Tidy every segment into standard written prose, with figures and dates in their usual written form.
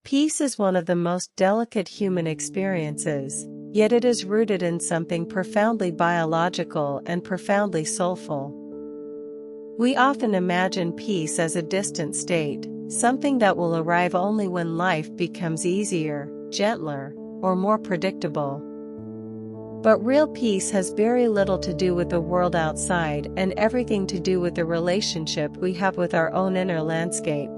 Peace is one of the most delicate human experiences, yet it is rooted in something profoundly biological and profoundly soulful. We often imagine peace as a distant state, something that will arrive only when life becomes easier, gentler, or more predictable. But real peace has very little to do with the world outside and everything to do with the relationship we have with our own inner landscape.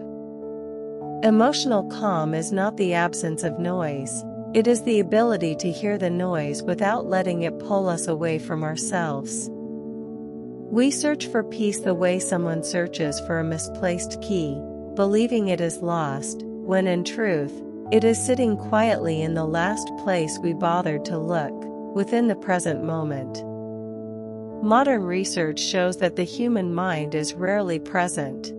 Emotional calm is not the absence of noise, it is the ability to hear the noise without letting it pull us away from ourselves. We search for peace the way someone searches for a misplaced key, believing it is lost, when in truth, it is sitting quietly in the last place we bothered to look, within the present moment. Modern research shows that the human mind is rarely present.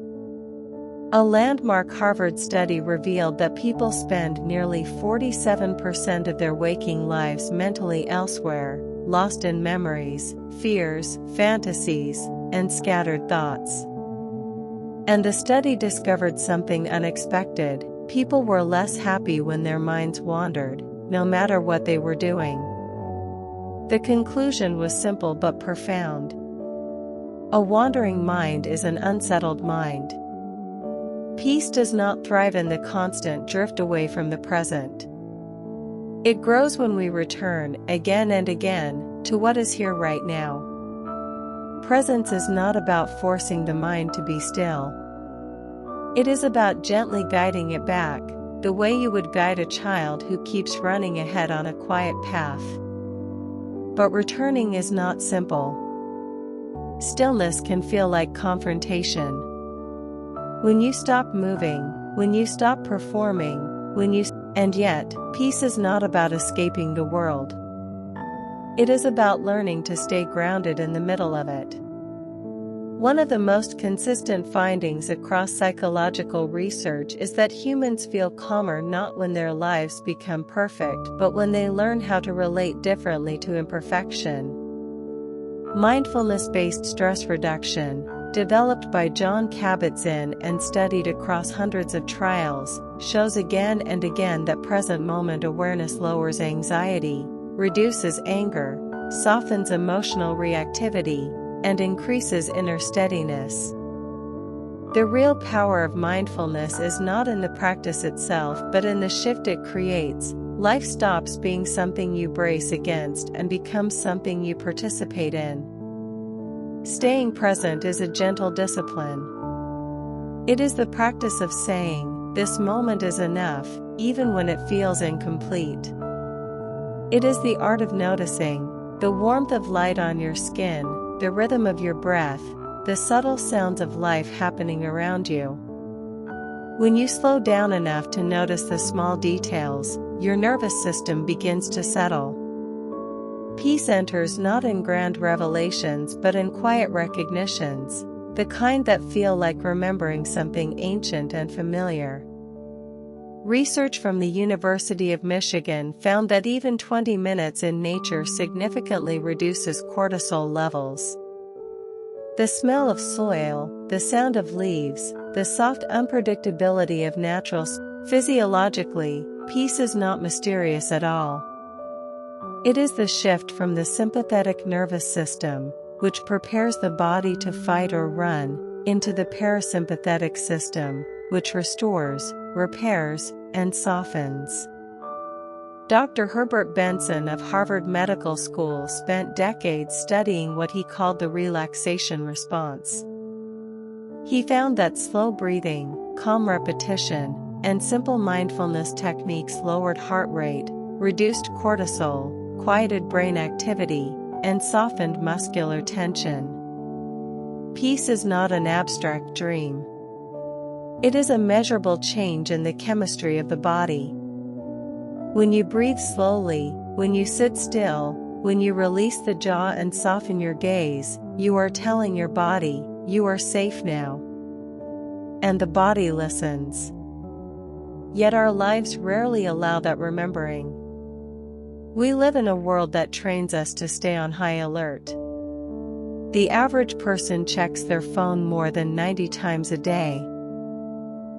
A landmark Harvard study revealed that people spend nearly 47% of their waking lives mentally elsewhere, lost in memories, fears, fantasies, and scattered thoughts. And the study discovered something unexpected: people were less happy when their minds wandered, no matter what they were doing. The conclusion was simple but profound. A wandering mind is an unsettled mind. Peace does not thrive in the constant drift away from the present. It grows when we return, again and again, to what is here right now. Presence is not about forcing the mind to be still. It is about gently guiding it back, the way you would guide a child who keeps running ahead on a quiet path. But returning is not simple. Stillness can feel like confrontation. When you stop moving, when you stop performing, and yet, peace is not about escaping the world. It is about learning to stay grounded in the middle of it. One of the most consistent findings across psychological research is that humans feel calmer not when their lives become perfect, but when they learn how to relate differently to imperfection. Mindfulness-based stress reduction, developed by Jon Kabat-Zinn and studied across hundreds of trials, shows again and again that present moment awareness lowers anxiety, reduces anger, softens emotional reactivity, and increases inner steadiness. The real power of mindfulness is not in the practice itself but in the shift it creates. Life stops being something you brace against and becomes something you participate in. Staying present is a gentle discipline. It is the practice of saying, "This moment is enough," even when it feels incomplete. It is the art of noticing the warmth of light on your skin, the rhythm of your breath, the subtle sounds of life happening around you. When you slow down enough to notice the small details, your nervous system begins to settle. Peace enters not in grand revelations but in quiet recognitions, the kind that feel like remembering something ancient and familiar. Research from the University of Michigan found that even 20 minutes in nature significantly reduces cortisol levels. The smell of soil, the sound of leaves, the soft unpredictability of natural. Physiologically, peace is not mysterious at all. It is the shift from the sympathetic nervous system, which prepares the body to fight or run, into the parasympathetic system, which restores, repairs, and softens. Dr. Herbert Benson of Harvard Medical School spent decades studying what he called the relaxation response. He found that slow breathing, calm repetition, and simple mindfulness techniques lowered heart rate, reduced cortisol, quieted brain activity, and softened muscular tension. Peace is not an abstract dream. It is a measurable change in the chemistry of the body. When you breathe slowly, when you sit still, when you release the jaw and soften your gaze, you are telling your body, "You are safe now." And the body listens. Yet our lives rarely allow that remembering. We live in a world that trains us to stay on high alert. The average person checks their phone more than 90 times a day.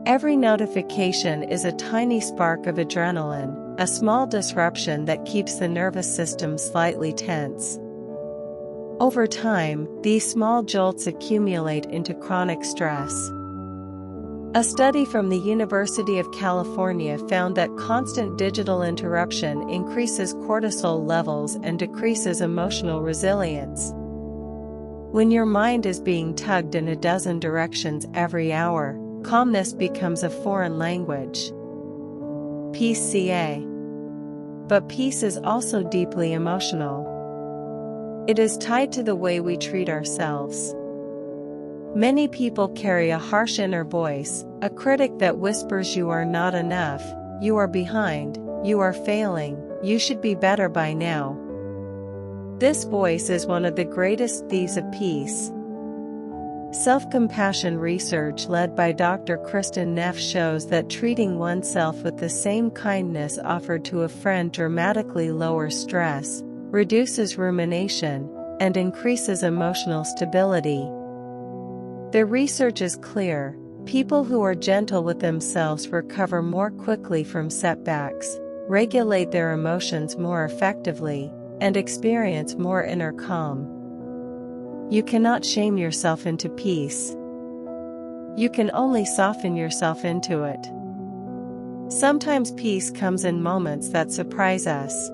Every notification is a tiny spark of adrenaline, a small disruption that keeps the nervous system slightly tense. Over time, these small jolts accumulate into chronic stress. A study from the University of California found that constant digital interruption increases cortisol levels and decreases emotional resilience. When your mind is being tugged in a dozen directions every hour, calmness becomes a foreign language. Peace CA. But peace is also deeply emotional. It is tied to the way we treat ourselves. Many people carry a harsh inner voice, a critic that whispers you are not enough, you are behind, you are failing, you should be better by now. This voice is one of the greatest thieves of peace. Self-compassion research led by Dr. Kristin Neff shows that treating oneself with the same kindness offered to a friend dramatically lowers stress, reduces rumination, and increases emotional stability. The research is clear: people who are gentle with themselves recover more quickly from setbacks, regulate their emotions more effectively, and experience more inner calm. You cannot shame yourself into peace. You can only soften yourself into it. Sometimes peace comes in moments that surprise us.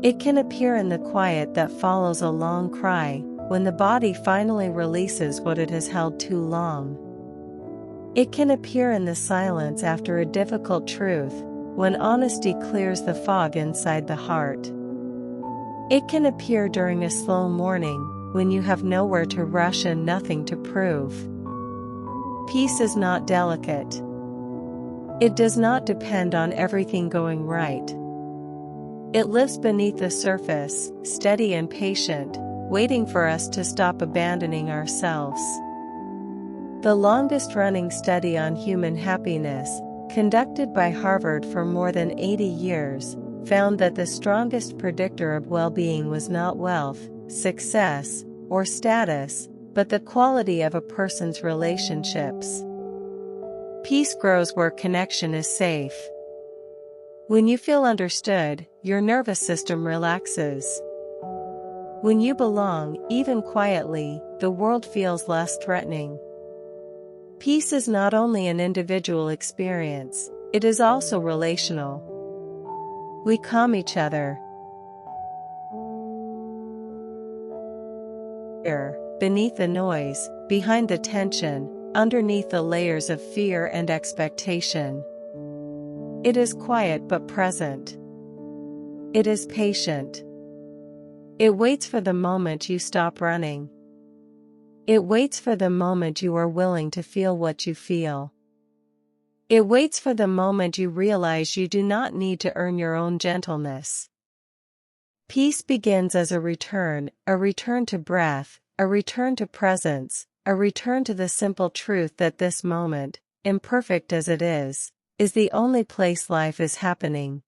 It can appear in the quiet that follows a long cry, when the body finally releases what it has held too long. It can appear in the silence after a difficult truth, when honesty clears the fog inside the heart. It can appear during a slow morning, when you have nowhere to rush and nothing to prove. Peace is not delicate. It does not depend on everything going right. It lives beneath the surface, steady and patient, waiting for us to stop abandoning ourselves. The longest-running study on human happiness, conducted by Harvard for more than 80 years, found that the strongest predictor of well-being was not wealth, success, or status, but the quality of a person's relationships. Peace grows where connection is safe. When you feel understood, your nervous system relaxes. When you belong, even quietly, the world feels less threatening. Peace is not only an individual experience, it is also relational. We calm each other. Beneath the noise, behind the tension, underneath the layers of fear and expectation. It is quiet but present. It is patient. It waits for the moment you stop running. It waits for the moment you are willing to feel what you feel. It waits for the moment you realize you do not need to earn your own gentleness. Peace begins as a return to breath, a return to presence, a return to the simple truth that this moment, imperfect as it is the only place life is happening.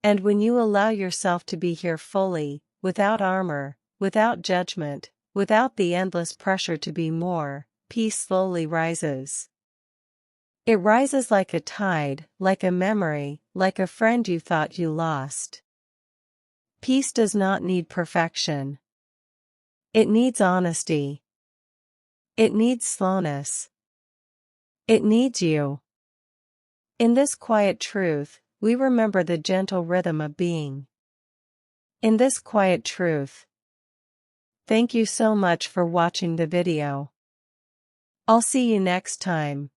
And when you allow yourself to be here fully, without armor, without judgment, without the endless pressure to be more, peace slowly rises. It rises like a tide, like a memory, like a friend you thought you lost. Peace does not need perfection. It needs honesty. It needs slowness. It needs you. In this quiet truth, we remember the gentle rhythm of being. In this quiet truth. Thank you so much for watching the video. I'll see you next time.